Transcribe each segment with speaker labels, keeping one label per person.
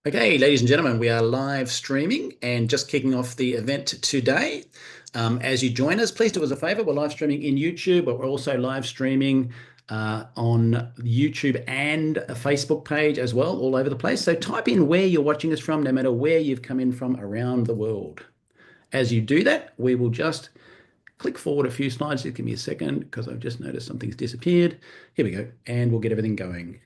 Speaker 1: Okay, ladies and gentlemen, we are live streaming and just kicking off the event today. As you join us, please do us a favor. We're live streaming in YouTube, but we're also live streaming on YouTube and a Facebook page as well, all over the place. So type in where you're watching us from, no matter where you've come in from around the world. As you do that, we will just click forward a few slides. Just give me a second because I've just noticed something's disappeared. Here we go, and we'll get everything going.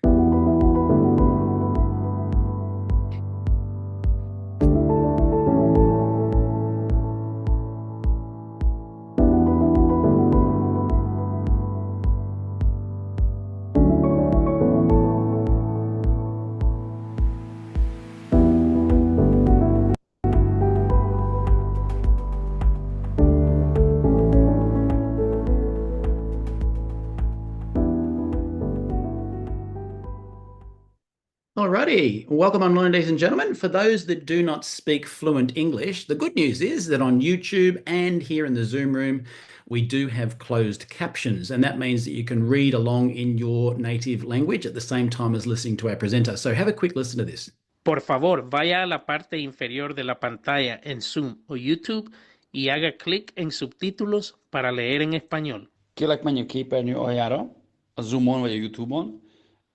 Speaker 1: Alrighty, welcome online, ladies and gentlemen. For those that do not speak fluent English, the good news is that on YouTube and here in the Zoom room, we do have closed captions, and that means that you can read along in your native language at the same time as listening to our presenter. So have a quick listen to this.
Speaker 2: Por favor, vaya a la parte inferior de la pantalla en Zoom o YouTube y haga clic en subtítulos para leer en español.
Speaker 3: Kérlek, menjünk képernyő aljára, a Zoomon vagy a YouTube-on,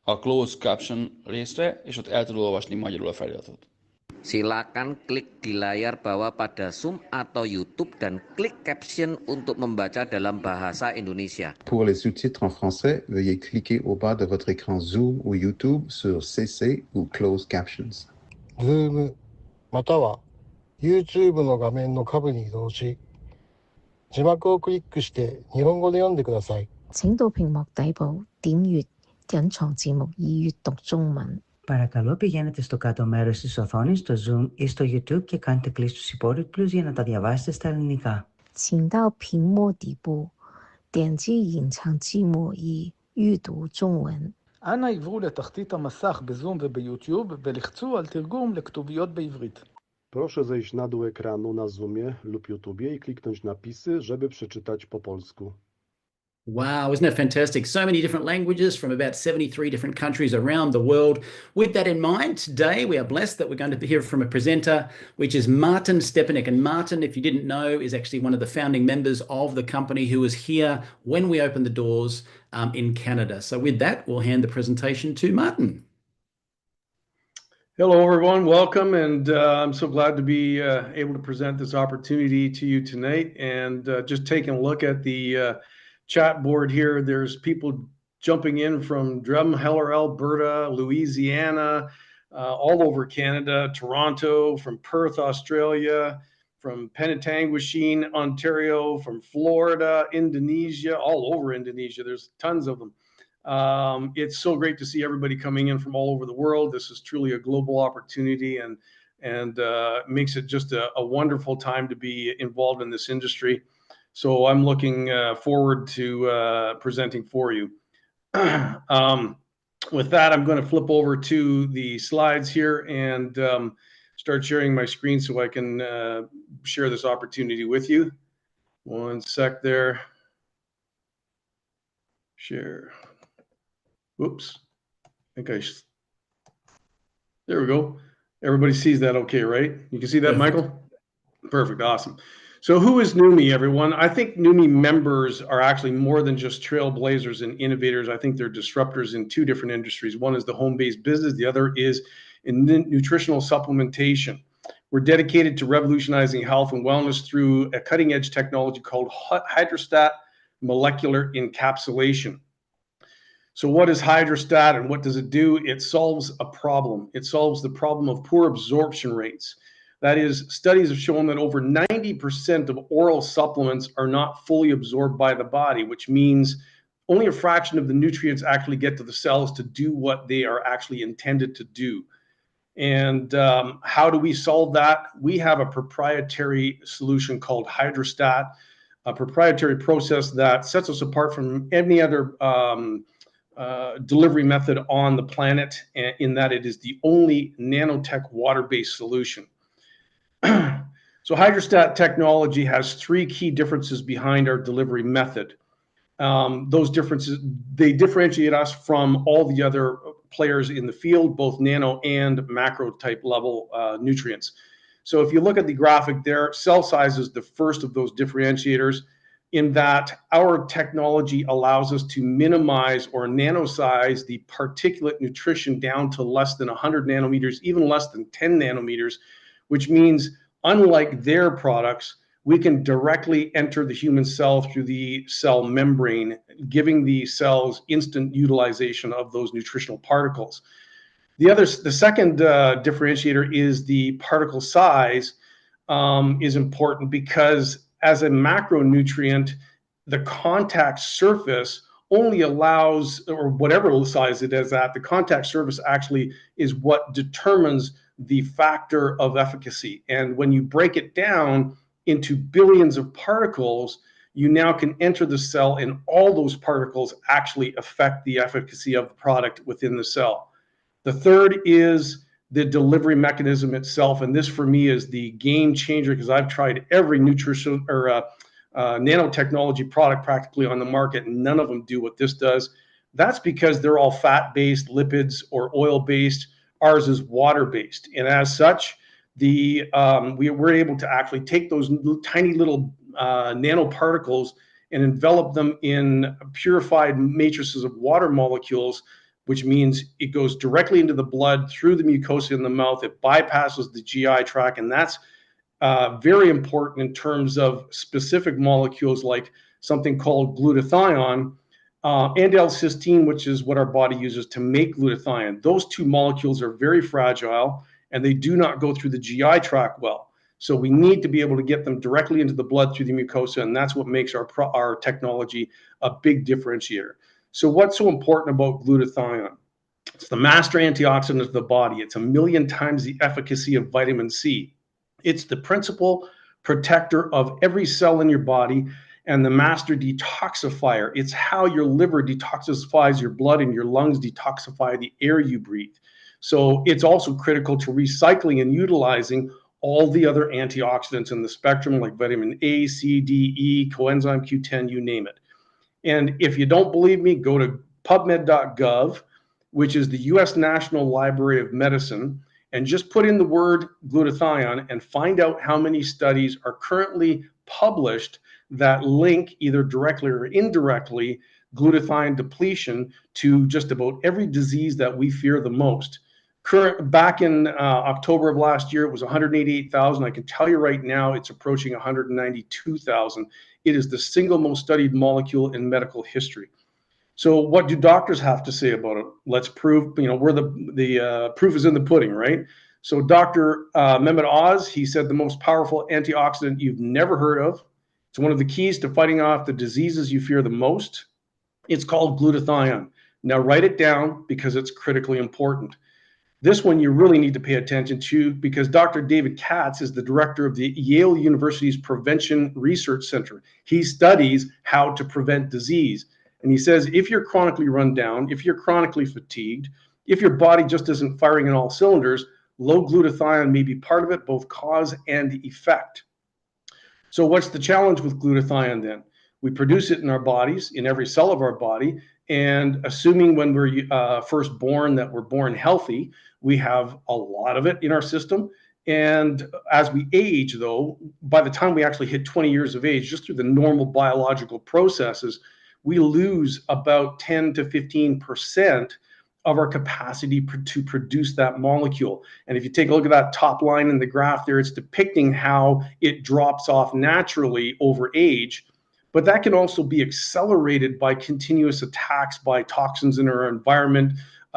Speaker 3: a Closed Caption részre, és ott el tudod olvasni magyarul a feliratot.
Speaker 4: Silakan klik di layar bawah pada Zoom atau YouTube dan klik caption untuk membaca dalam bahasa Indonesia.
Speaker 5: Pour les sous-titres en français, veuillez cliquer au bas de votre écran Zoom ou YouTube sur CC ou Closed Captions.
Speaker 6: Zoom または YouTube の画面の下部に移動し、字幕をクリックして日本語で読んでください。
Speaker 7: 請到屏幕底部點閱隱藏字幕以閱讀中文.
Speaker 8: Παρακαλώ πηγαίνετε στο κάτω μέρος της οθόνης, στο Zoom ή στο YouTube και κάντε κλικ στους υπότιτλους για να τα διαβάσετε στα ελληνικά.
Speaker 7: 請到屏幕底部點擊隱藏字幕以閱讀中文.
Speaker 9: אנא עברו לתחתית המסך בזום וביוטיוב ולחצו על תרגום לכתוביות בעברית.
Speaker 10: Proszę zejść na dół ekranu na Zoomie lub YouTubie i kliknąć napisy, żeby przeczytać po polsku.
Speaker 1: Wow, isn't that fantastic? So many different languages from about 73 different countries around the world. With that in mind, today we are blessed that we're going to hear from a presenter, which is Martin Stepanek. And Martin, if you didn't know, is actually one of the founding members of the company who was here when we opened the doors in Canada. So with that, we'll hand the presentation to Martin.
Speaker 11: Hello, everyone. Welcome. And I'm so glad to be able to present this opportunity to you tonight. And just taking a look at the chat board here, there's people jumping in from Drumheller, Alberta, Louisiana, all over Canada, Toronto, from Perth, Australia, from Penetanguishene, Ontario, from Florida, Indonesia, all over Indonesia. There's tons of them. It's so great to see everybody coming in from all over the world. This is truly a global opportunity and makes it just a wonderful time to be involved in this industry. So I'm looking forward to presenting for you. With that, I'm going to flip over to the slides here and start sharing my screen so I can share this opportunity with you. One sec there. Share. Whoops. There we go. Everybody sees that okay, right? You can see that, Michael? Perfect. Awesome. So who is NEUMI, everyone? I think NEUMI members are actually more than just trailblazers and innovators. I think they're disruptors in two different industries. One is the home-based business. The other is in nutritional supplementation. We're dedicated to revolutionizing health and wellness through a cutting-edge technology called hydrostat molecular encapsulation. So what is hydrostat and what does it do? It solves a problem. It solves the problem of poor absorption rates. That is, studies have shown that over 90% of oral supplements are not fully absorbed by the body, which means only a fraction of the nutrients actually get to the cells to do what they are actually intended to do. And how do we solve that? We have a proprietary solution called hydrostat, a proprietary process that sets us apart from any other delivery method on the planet, in that it is the only nanotech water-based solution. So hydrostat technology has three key differences behind our delivery method. Those differences, they differentiate us from all the other players in the field, both nano and macro type level nutrients. So if you look at the graphic there, cell size is the first of those differentiators, in that our technology allows us to minimize or nanosize the particulate nutrition down to less than 100 nanometers, even less than 10 nanometers, which means unlike their products, we can directly enter the human cell through the cell membrane, giving the cells instant utilization of those nutritional particles. The second differentiator is the particle size is important, because as a macronutrient, the contact surface only allows, or whatever size it is at, the contact surface actually is what determines the factor of efficacy. And when you break it down into billions of particles, you now can enter the cell, and all those particles actually affect the efficacy of the product within the cell. The third is the delivery mechanism itself, and this for me is the game changer, because I've tried every nutrition or nanotechnology product practically on the market, and none of them do what this does. That's because they're all fat-based, lipids, or oil-based. Ours is water-based, and as such, we were able to actually take those tiny little nanoparticles and envelop them in purified matrices of water molecules, which means it goes directly into the blood through the mucosa in the mouth. It bypasses the GI tract, and that's very important in terms of specific molecules like something called glutathione and L-cysteine, which is what our body uses to make glutathione. Those two molecules are very fragile, and they do not go through the GI tract well. So we need to be able to get them directly into the blood through the mucosa, and that's what makes our technology a big differentiator. So what's so important about glutathione? It's the master antioxidant of the body. It's 1,000,000 times the efficacy of vitamin C. It's the principal protector of every cell in your body and the master detoxifier. It's how your liver detoxifies your blood and your lungs detoxify the air you breathe. So it's also critical to recycling and utilizing all the other antioxidants in the spectrum, like vitamin A, C, D, E, coenzyme Q10, you name it. And if you don't believe me, go to pubmed.gov, which is the US National Library of Medicine, and just put in the word glutathione and find out how many studies are currently published that link either directly or indirectly glutathione depletion to just about every disease that we fear the most. Back in October of last year, it was 188,000. I can tell you right now, it's approaching 192,000. It is the single most studied molecule in medical history. So what do doctors have to say about it? Let's prove, where the proof is in the pudding, right? So Dr. Mehmet Oz, he said the most powerful antioxidant you've never heard of. It's one of the keys to fighting off the diseases you fear the most. It's called glutathione. Now write it down, because it's critically important. This one you really need to pay attention to, because Dr. David Katz is the director of the Yale University's Prevention Research Center. He studies how to prevent disease. And he says, if you're chronically run down, if you're chronically fatigued, if your body just isn't firing in all cylinders, low glutathione may be part of it, both cause and effect. So what's the challenge with glutathione then? We produce it in our bodies, in every cell of our body, and assuming when we're first born that we're born healthy, we have a lot of it in our system. And as we age, though, by the time we actually hit 20 years of age, just through the normal biological processes, we lose about 10 to 15% of our capacity to produce that molecule. And if you take a look at that top line in the graph there, it's depicting how it drops off naturally over age. But that can also be accelerated by continuous attacks by toxins in our environment,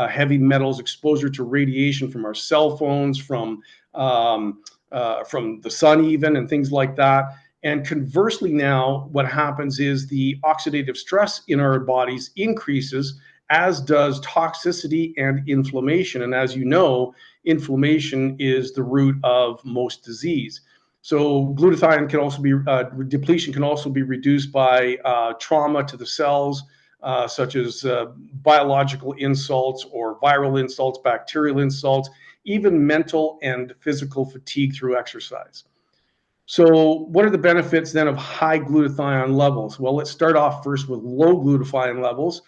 Speaker 11: heavy metals, exposure to radiation from our cell phones, from the sun even, and things like that. And conversely now, what happens is the oxidative stress in our bodies increases, as does toxicity and inflammation. And as you know, inflammation is the root of most disease. So glutathione can also be, depletion can also be reduced by trauma to the cells, such as biological insults or viral insults, bacterial insults, even mental and physical fatigue through exercise. So what are the benefits then of high glutathione levels? Well, let's start off first with low glutathione levels.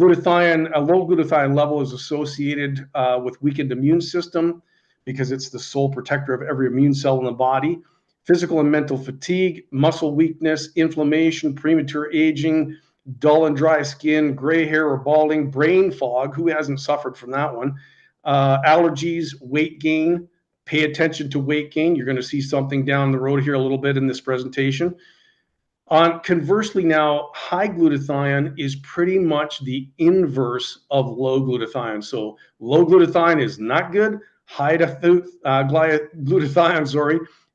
Speaker 11: Glutathione, a low glutathione level is associated with weakened immune system because it's the sole protector of every immune cell in the body. Physical and mental fatigue, muscle weakness, inflammation, premature aging, dull and dry skin, gray hair or balding, brain fog. Who hasn't suffered from that one? Allergies, weight gain. Pay attention to weight gain. You're going to see something down the road here a little bit in this presentation. Conversely now, high glutathione is pretty much the inverse of low glutathione. So low glutathione is not good. High glutathione,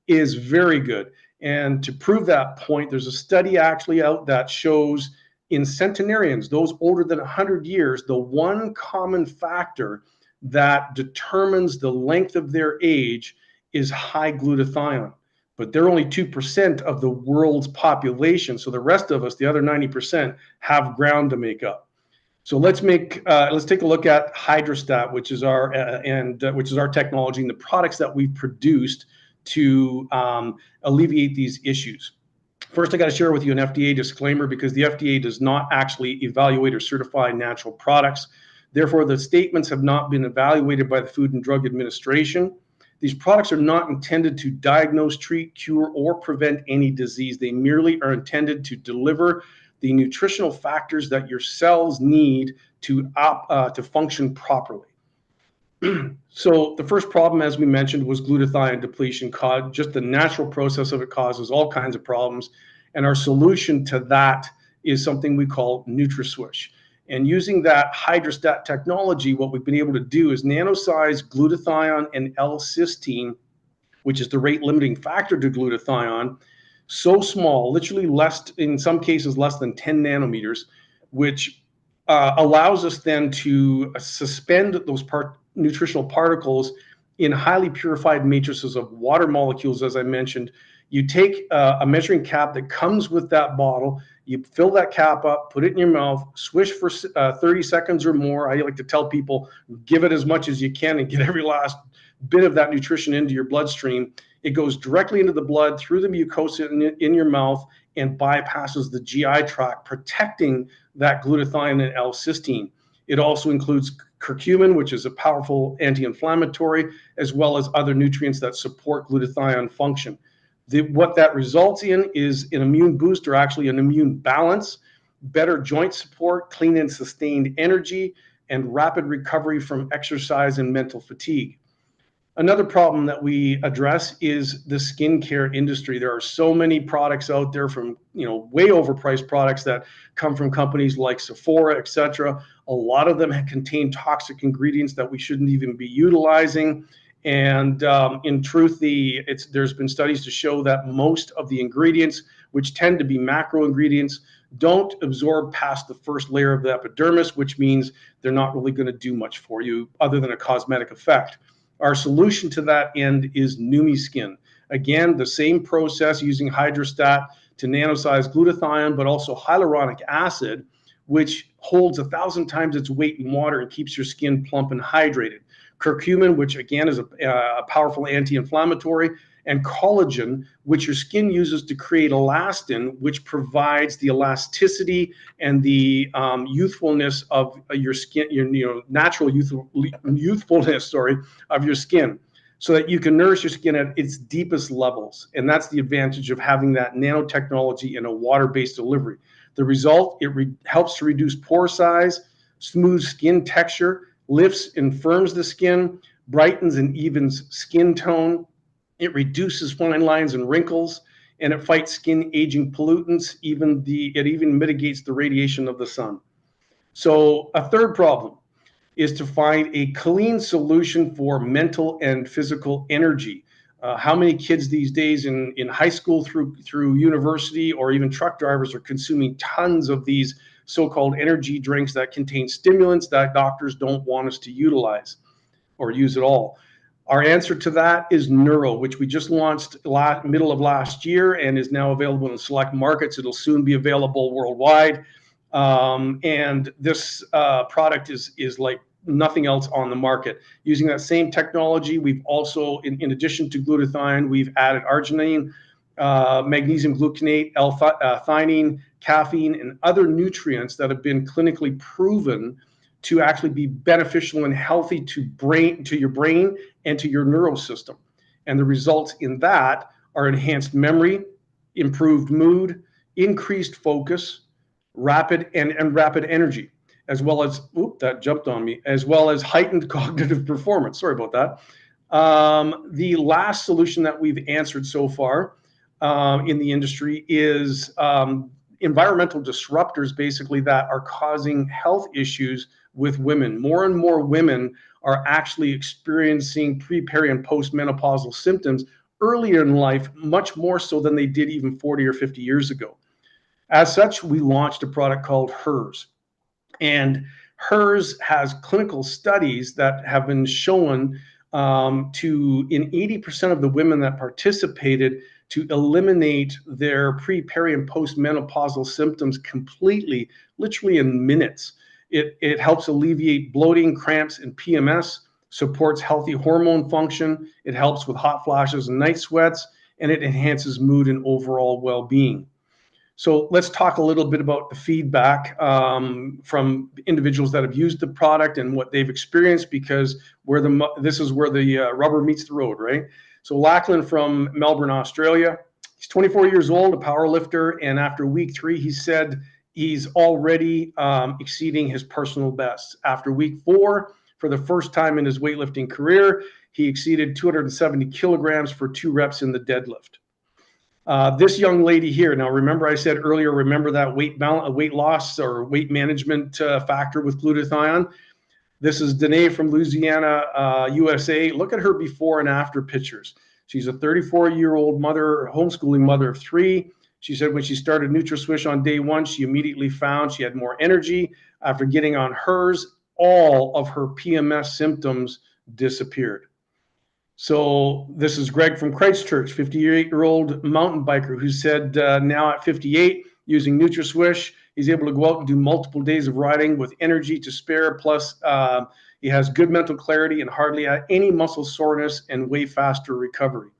Speaker 11: is very good. And to prove that point, there's a study actually out that shows in centenarians, those older than 100 years, the one common factor that determines the length of their age is high glutathione. But they're only 2% of the world's population. So the rest of us, the other 90%, have ground to make up. So let's take a look at Hydrostat, which is our technology and the products that we've produced to alleviate these issues. First, I got to share with you an FDA disclaimer because the FDA does not actually evaluate or certify natural products. Therefore, the statements have not been evaluated by the Food and Drug Administration. These products are not intended to diagnose, treat, cure, or prevent any disease. They merely are intended to deliver the nutritional factors that your cells need to function properly. So the first problem, as we mentioned, was glutathione depletion. Just the natural process of it causes all kinds of problems. And our solution to that is something we call NutraSwish. And using that Hydrostat technology, what we've been able to do is nanosize glutathione and L-cysteine, which is the rate limiting factor to glutathione, so small, literally in some cases less than 10 nanometers, which allows us then to suspend those nutritional particles in highly purified matrices of water molecules, as I mentioned. You take a measuring cap that comes with that bottle, you fill that cap up, put it in your mouth, swish for 30 seconds or more. I like to tell people, give it as much as you can and get every last bit of that nutrition into your bloodstream. It goes directly into the blood, through the mucosa in your mouth, and bypasses the GI tract, protecting that glutathione and L-cysteine. It also includes curcumin, which is a powerful anti-inflammatory, as well as other nutrients that support glutathione function. What that results in is an immune boost, or actually an immune balance, better joint support, clean and sustained energy, and rapid recovery from exercise and mental fatigue. Another problem that we address is the skincare industry. There are so many products out there, from way overpriced products that come from companies like Sephora, etc. A lot of them contain toxic ingredients that we shouldn't even be utilizing. And in truth, there's been studies to show that most of the ingredients, which tend to be macro ingredients, don't absorb past the first layer of the epidermis, which means they're not really going to do much for you other than a cosmetic effect. Our solution to that end is NEUMI Skin. Again, the same process, using Hydrostat to nanosize glutathione, but also hyaluronic acid, which holds 1,000 times its weight in water and keeps your skin plump and hydrated. Curcumin, which again is a powerful anti-inflammatory, and collagen, which your skin uses to create elastin, which provides the elasticity and the youthfulness of your skin, natural youthfulness, of your skin, so that you can nourish your skin at its deepest levels. And that's the advantage of having that nanotechnology in a water-based delivery. The result, it helps to reduce pore size, smooth skin texture, lifts and firms the skin, brightens and evens skin tone. It reduces fine lines and wrinkles, and it fights skin aging pollutants. It even mitigates the radiation of the sun. So a third problem is to find a clean solution for mental and physical energy. How many kids these days in high school through university, or even truck drivers, are consuming tons of these so-called energy drinks that contain stimulants that doctors don't want us to utilize or use at all? Our answer to that is Neuro, which we just launched middle of last year and is now available in select markets. It'll soon be available worldwide. And this product is like nothing else on the market. Using that same technology, we've also, in addition to glutathione, we've added arginine, magnesium gluconate, L-theanine, caffeine, and other nutrients that have been clinically proven to actually be beneficial and healthy to your brain and to your neural system. And the results in that are enhanced memory, improved mood, increased focus, rapid energy, as well as, that jumped on me, as well as heightened cognitive performance. Sorry about that. The last solution that we've answered so far in the industry is environmental disruptors, basically, that are causing health issues with women. More and more women are actually experiencing pre, peri, and postmenopausal symptoms earlier in life, much more so than they did even 40 or 50 years ago. As such, we launched a product called HERS. And HERS has clinical studies that have been shown in 80% of the women that participated to eliminate their pre, peri, and postmenopausal symptoms completely, literally in minutes. It helps alleviate bloating, cramps, and PMS, supports healthy hormone function, it helps with hot flashes and night sweats, and it enhances mood and overall well-being. So let's talk a little bit about the feedback from individuals that have used the product and what they've experienced, because this is where the rubber meets the road, right? So Lachlan from Melbourne, Australia, he's 24 years old, a power lifter, and after week 3, he said he's already exceeding his personal bests. After week 4, for the first time in his weightlifting career, he exceeded 270 kilograms for 2 reps in the deadlift. This young lady here, now remember I said earlier, remember that weight loss or weight management factor with glutathione? This is Danae from Louisiana, USA. Look at her before and after pictures. She's a 34-year-old mother, homeschooling mother of 3. She said when she started NutraSwish on day 1, she immediately found she had more energy. After getting on HERS, all of her PMS symptoms disappeared. So this is Greg from Christchurch, 58-year-old mountain biker, who said now at 58, using NutraSwish, he's able to go out and do multiple days of riding with energy to spare. Plus, he has good mental clarity and hardly any muscle soreness and way faster recovery.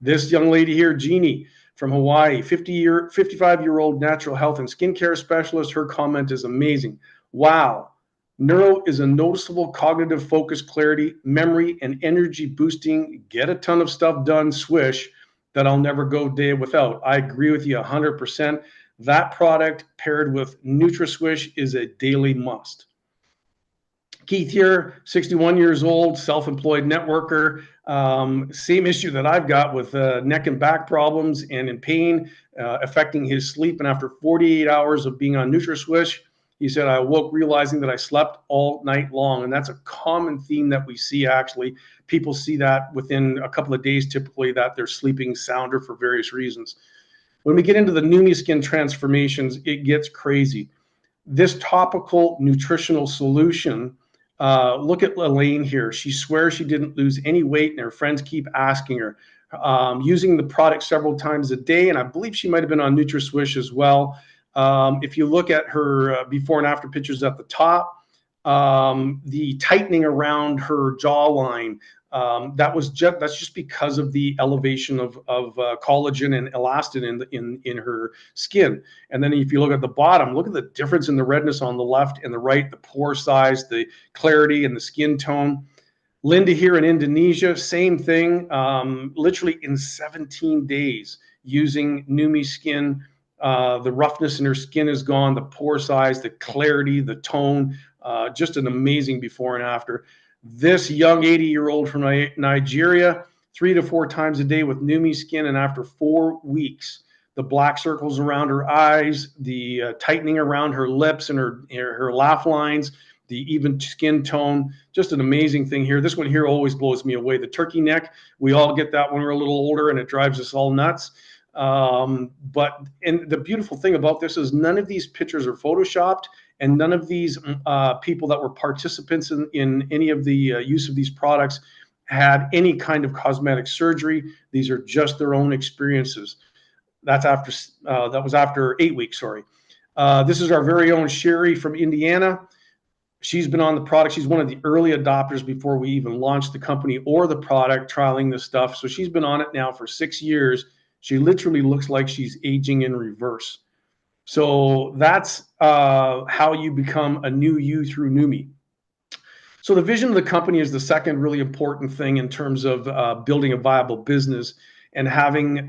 Speaker 11: This young lady here, Jeannie from Hawaii, 55-year-old natural health and skincare specialist. Her comment is amazing. Wow. Neuro is a noticeable cognitive focus, clarity, memory, and energy boosting, get a ton of stuff done swish that I'll never go a day without. I agree with you 100%. That product paired with NutraSwish is a daily must. Keith here, 61 years old, self-employed networker. Same issue that I've got with neck and back problems and in pain, affecting his sleep. And after 48 hours of being on NutraSwish, he said, I awoke realizing that I slept all night long. And that's a common theme that we see, actually. People see that within a couple of days, typically, that they're sleeping sounder for various reasons. When we get into the NEUMI skin transformations, it gets crazy. This topical nutritional solution, look at Elaine here. She swears she didn't lose any weight, and her friends keep asking her. Using the product several times a day, and I believe she might have been on NutraSwish as well. If you look at her before and after pictures at the top, the tightening around her jawline, that's just because of the elevation of collagen and elastin in her skin. And then if you look at the bottom, look at the difference in the redness on the left and the right, the pore size, the clarity, and the skin tone. Linda here in Indonesia, same thing, literally in 17 days using NEUMI skin. The roughness in her skin is gone, the pore size, the clarity, the tone, just an amazing before and after. This young 80-year-old from Nigeria, 3 to 4 times a day with NEUMI skin, and after 4 weeks, the black circles around her eyes, the tightening around her lips and her laugh lines, the even skin tone, just an amazing thing here. This one here always blows me away. The turkey neck, we all get that when we're a little older, and it drives us all nuts. And the beautiful thing about this is none of these pictures are photoshopped, and none of these people that were participants in any of the use of these products had any kind of cosmetic surgery. These are just their own experiences. That's after that was after 8 weeks. Sorry. This is our very own Sherry from Indiana. She's been on the product. She's one of the early adopters before we even launched the company or the product, trialing this stuff. So she's been on it now for 6 years. She literally looks like she's aging in reverse. So that's how you become a new you through NEUMI. So the vision of the company is the second really important thing in terms of building a viable business and having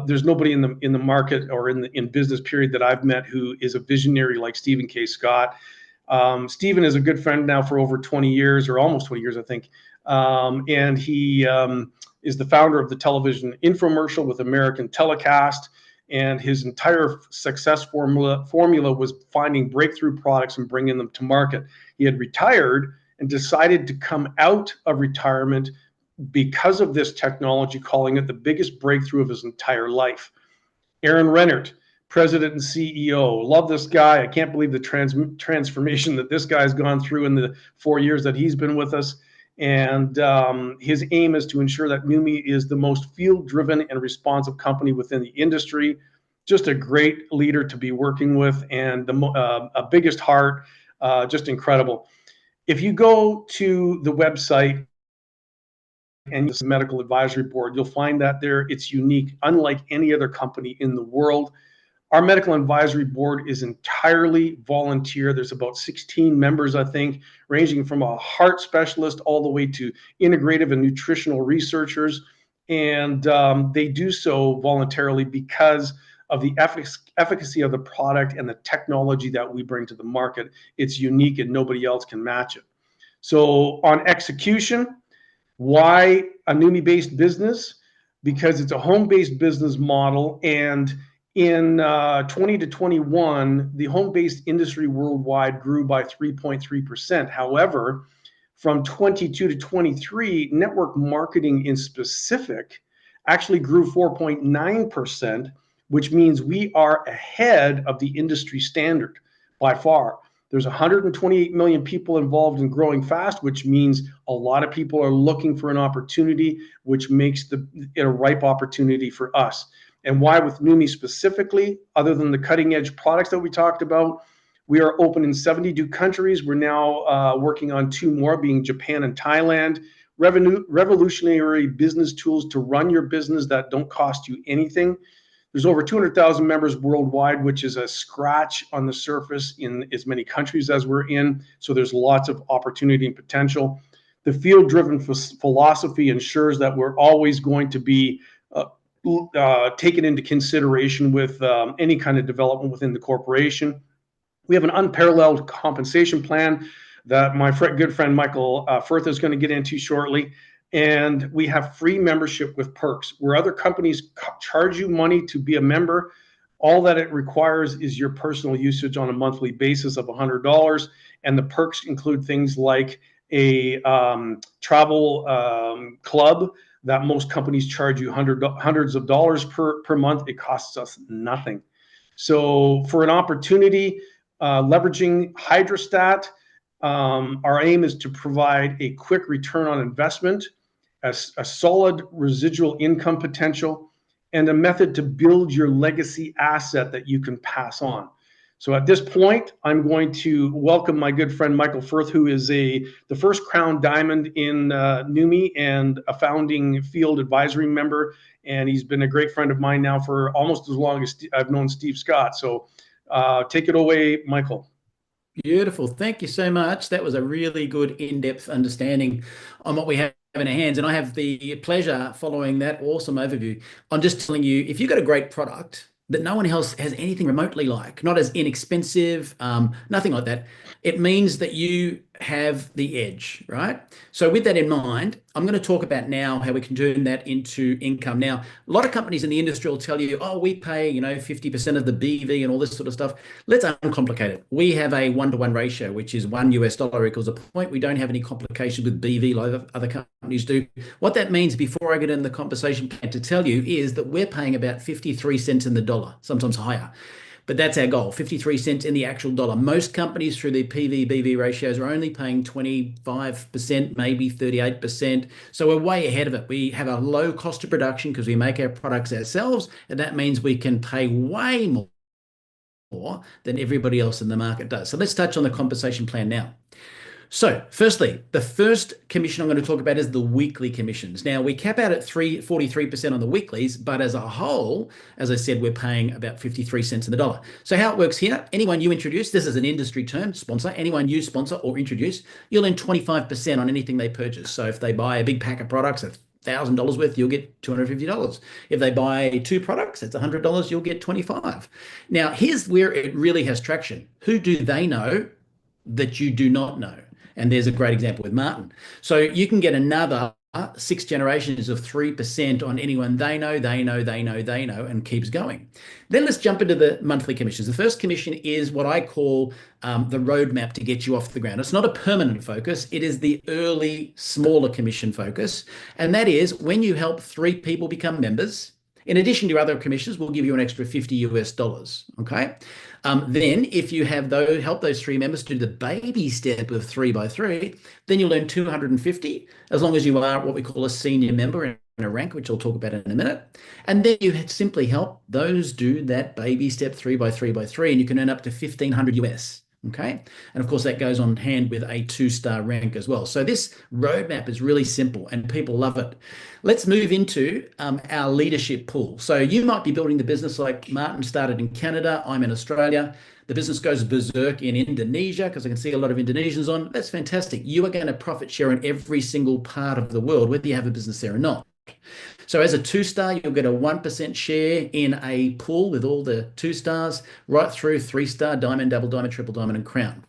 Speaker 11: there's nobody in the market or in business period that I've met who is a visionary like Stephen K. Scott. Stephen is a good friend now for over 20 years or almost 20 years, I think. And he is the founder of the television infomercial with American Telecast. And his entire success formula was finding breakthrough products and bringing them to market. He had retired and decided to come out of retirement because of this technology, calling it the biggest breakthrough of his entire life. Aaron Rennert, President and CEO. Love this guy. I can't believe the transformation that this guy's gone through in the 4 years that he's been with us. And his aim is to ensure that NEUMI is the most field-driven and responsive company within the industry. Just a great leader to be working with, and a biggest heart, just incredible. If you go to the website and this medical advisory board, you'll find that it's unique, unlike any other company in the world. Our medical advisory board is entirely volunteer. There's about 16 members, I think, ranging from a heart specialist all the way to integrative and nutritional researchers. And they do so voluntarily because of the efficacy of the product and the technology that we bring to the market. It's unique and nobody else can match it. So on execution, why a NEUMI-based business? Because it's a home-based business model, and in 20 to 21, the home-based industry worldwide grew by 3.3%. However, from 22 to 23, network marketing in specific actually grew 4.9%, which means we are ahead of the industry standard by far. There's 128 million people involved in growing fast, which means a lot of people are looking for an opportunity, which makes it a ripe opportunity for us. And why with NEUMI specifically, other than the cutting edge products that we talked about, we are open in 72 countries. We're now working on 2 more, being Japan and Thailand. Revolutionary business tools to run your business that don't cost you anything. There's over 200,000 members worldwide, which is a scratch on the surface in as many countries as we're in. So there's lots of opportunity and potential. The field-driven philosophy ensures that we're always going to be taken into consideration with any kind of development within the corporation. We have an unparalleled compensation plan that my good friend Michael Firth is going to get into shortly. And we have free membership with perks. Where other companies charge you money to be a member, all that it requires is your personal usage on a monthly basis of $100. And the perks include things like a travel club that most companies charge you hundreds of dollars per month. It costs us nothing. So for an opportunity, leveraging Hydrostat, our aim is to provide a quick return on investment, a solid residual income potential, and a method to build your legacy asset that you can pass on. So at this point, I'm going to welcome my good friend Michael Firth, who is the first Crown Diamond in NEUMI and a founding field advisory member. And he's been a great friend of mine now for almost as long as I've known Steve Scott. So take it away, Michael.
Speaker 1: Beautiful. Thank you so much. That was a really good in-depth understanding on what we have in our hands. And I have the pleasure following that awesome overview. I'm just telling you, if you've got a great product that no one else has anything remotely like, not as inexpensive, nothing like that, it means that you have the edge, right? So with that in mind, I'm going to talk about now how we can turn that into income. Now, a lot of companies in the industry will tell you, oh, we pay, 50% of the BV and all this sort of stuff. Let's uncomplicate it. We have a 1-to-1 ratio, which is $1 equals a point. We don't have any complications with BV like other companies do. What that means, before I get in the conversation plan to tell you, is that we're paying about 53 cents in the dollar, sometimes higher. But that's our goal, 53 cents in the actual dollar. Most companies through their PV-BV ratios are only paying 25%, maybe 38%. So we're way ahead of it. We have a low cost of production because we make our products ourselves, and that means we can pay way more than everybody else in the market does. So let's touch on the compensation plan now. So firstly, the first commission I'm going to talk about is the weekly commissions. Now we cap out at 43% on the weeklies, but as a whole, as I said, we're paying about 53 cents in the dollar. So how it works here, anyone you introduce, this is an industry term, sponsor, anyone you sponsor or introduce, you'll earn 25% on anything they purchase. So if they buy a big pack of products at $1,000 worth, you'll get $250. If they buy 2 products, it's $100, you'll get $25. Now here's where it really has traction. Who do they know that you do not know? And there's a great example with Martin. So you can get another 6 generations of 3% on anyone they know, and keeps going. Then let's jump into the monthly commissions. The first commission is what I call the roadmap to get you off the ground. It's not a permanent focus. It is the early, smaller commission focus. And that is when you help 3 people become members, in addition to other commissions, we'll give you an extra $50 US. Okay. Then if you have help those 3 members do the baby step of 3 by 3, then you'll earn 250 as long as you are what we call a senior member in a rank, which I'll talk about in a minute. And then you simply help those do that baby step 3 by 3 by 3, and you can earn up to 1,500 US. Okay. And of course that goes on hand with a 2-star rank as well. So this roadmap is really simple and people love it. Let's move into our leadership pool. So you might be building the business like Martin started in Canada. I'm in Australia. The business goes berserk in Indonesia because I can see a lot of Indonesians on. That's fantastic. You are going to profit share in every single part of the world, whether you have a business there or not. So as a 2-star, you'll get a 1% share in a pool with all the 2 stars, right through 3-star, diamond, double diamond, triple diamond, and crown.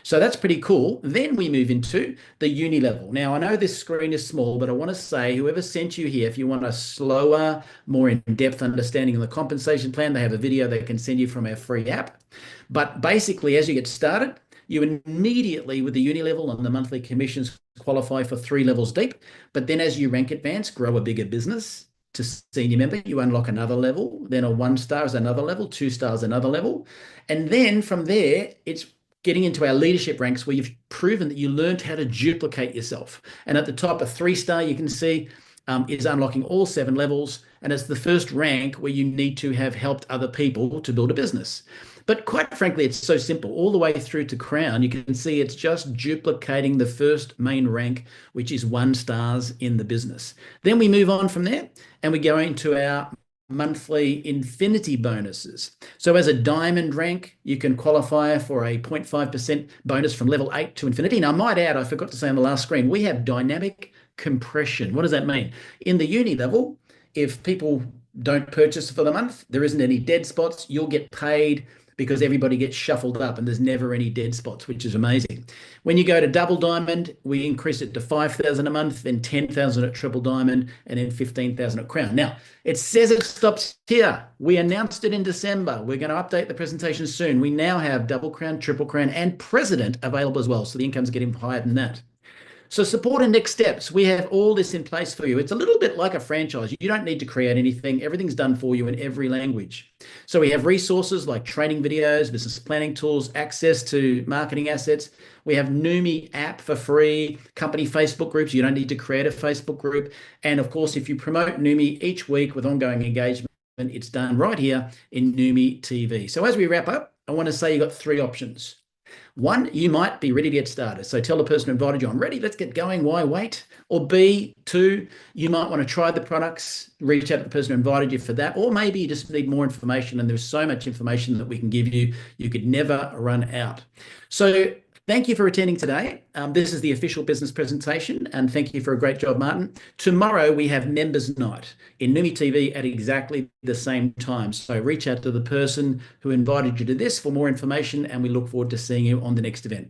Speaker 1: So that's pretty cool. Then we move into the uni level. Now, I know this screen is small, but I want to say whoever sent you here, if you want a slower, more in-depth understanding of the compensation plan, they have a video they can send you from our free app. But basically, as you get started, you immediately, with the uni level and the monthly commissions, qualify for 3 levels deep. But then as you rank advance, grow a bigger business to senior member, you unlock another level. Then a 1-star is another level, 2 stars another level. And then from there, it's getting into our leadership ranks where you've proven that you learned how to duplicate yourself. And at the top, a 3-star you can see is unlocking all 7 levels. And it's the first rank where you need to have helped other people to build a business. But quite frankly, it's so simple. All the way through to crown, you can see it's just duplicating the first main rank, which is 1 stars in the business. Then we move on from there and we go into our monthly infinity bonuses. So as a diamond rank, you can qualify for a 0.5% bonus from level 8 to infinity. Now, I might add, I forgot to say on the last screen, we have dynamic compression. What does that mean? In the uni level, if people don't purchase for the month, there isn't any dead spots, you'll get paid because everybody gets shuffled up and there's never any dead spots, which is amazing. When you go to double diamond, we increase it to 5,000 a month, then 10,000 at triple diamond, and then 15,000 at crown. Now, it says it stops here. We announced it in December. We're going to update the presentation soon. We now have double crown, triple crown, and president available as well. So the income's getting higher than that. So support and next steps, we have all this in place for you. It's a little bit like a franchise. You don't need to create anything. Everything's done for you in every language. So we have resources like training videos, business planning tools, access to marketing assets. We have NEUMI app for free, company Facebook groups. You don't need to create a Facebook group. And of course, if you promote NEUMI each week with ongoing engagement, it's done right here in NEUMI TV. So as we wrap up, I want to say you've got 3 options. 1, you might be ready to get started. So tell the person who invited you, I'm ready, let's get going, why wait? Or B, 2, you might want to try the products, reach out to the person who invited you for that. Or maybe you just need more information, and there's so much information that we can give you, you could never run out. So thank you for attending today. This is the official business presentation, and thank you for a great job, Martin. Tomorrow we have Members Night in NEUMI TV at exactly the same time. So reach out to the person who invited you to this for more information, and we look forward to seeing you on the next event.